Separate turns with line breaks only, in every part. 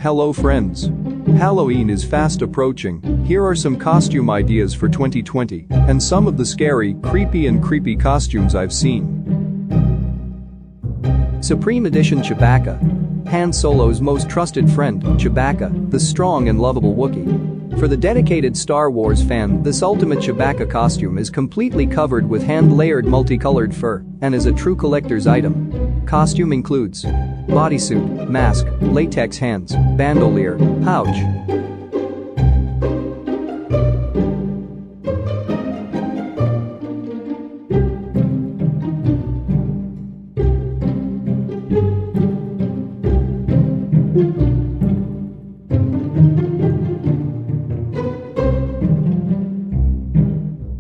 Hello friends. Halloween is fast approaching. Here are some costume ideas for 2020 and some of the scary, creepy costumes I've seen. Supreme Edition Chewbacca. Han Solo's most trusted friend, Chewbacca, the strong and lovable Wookiee. For the dedicated Star Wars fan, this ultimate Chewbacca costume is completely covered with hand-layered multicolored fur and is a true collector's item. Costume includes bodysuit, mask, latex hands, bandolier, pouch.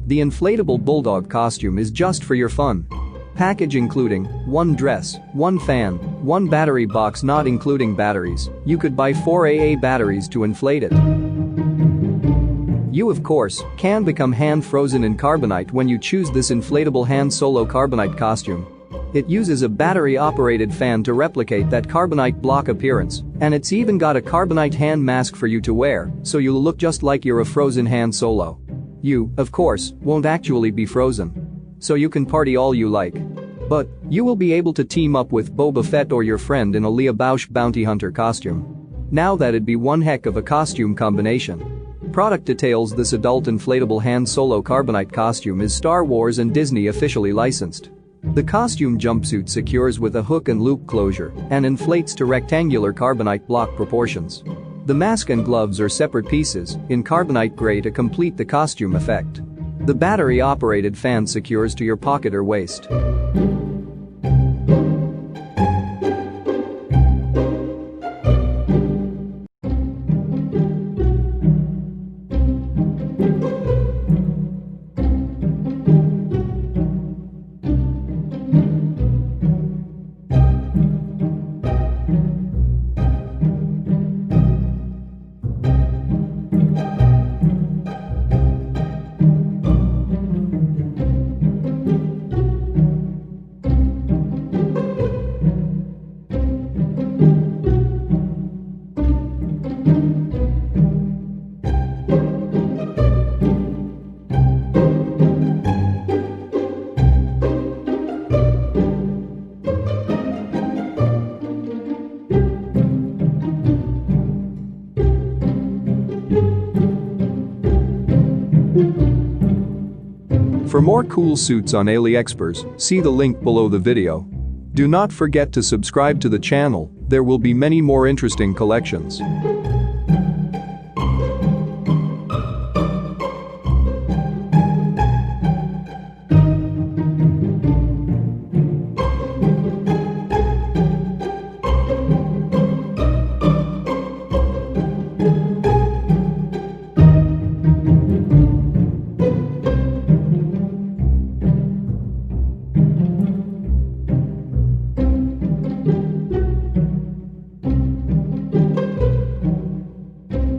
The Inflatable Bulldog costume is just for your fun. Package including 1 dress, 1 fan, 1 battery box not including batteries. You could buy 4 AA batteries to inflate it. You of course can become hand frozen in carbonite when you choose this inflatable Han Solo carbonite costume. It uses a battery-operated fan to replicate that carbonite block appearance, and it's even got a carbonite hand mask for you to wear, so you'll look just like you're a frozen Han Solo. You, of course, won't actually be frozen. So you can party all you like. But you will be able to team up with Boba Fett or your friend in a Leia Bausch bounty hunter costume. Now that'd be one heck of a costume combination. Product details: this adult inflatable Han Solo carbonite costume is Star Wars and Disney officially licensed. The costume jumpsuit secures with a hook and loop closure and inflates to rectangular carbonite block proportions. The mask and gloves are separate pieces in carbonite gray to complete the costume effect. The battery-operated fan secures to your pocket or waist. For more cool suits on AliExpress, see the link below the video. Do not forget to subscribe to the channel, there will be many more interesting collections.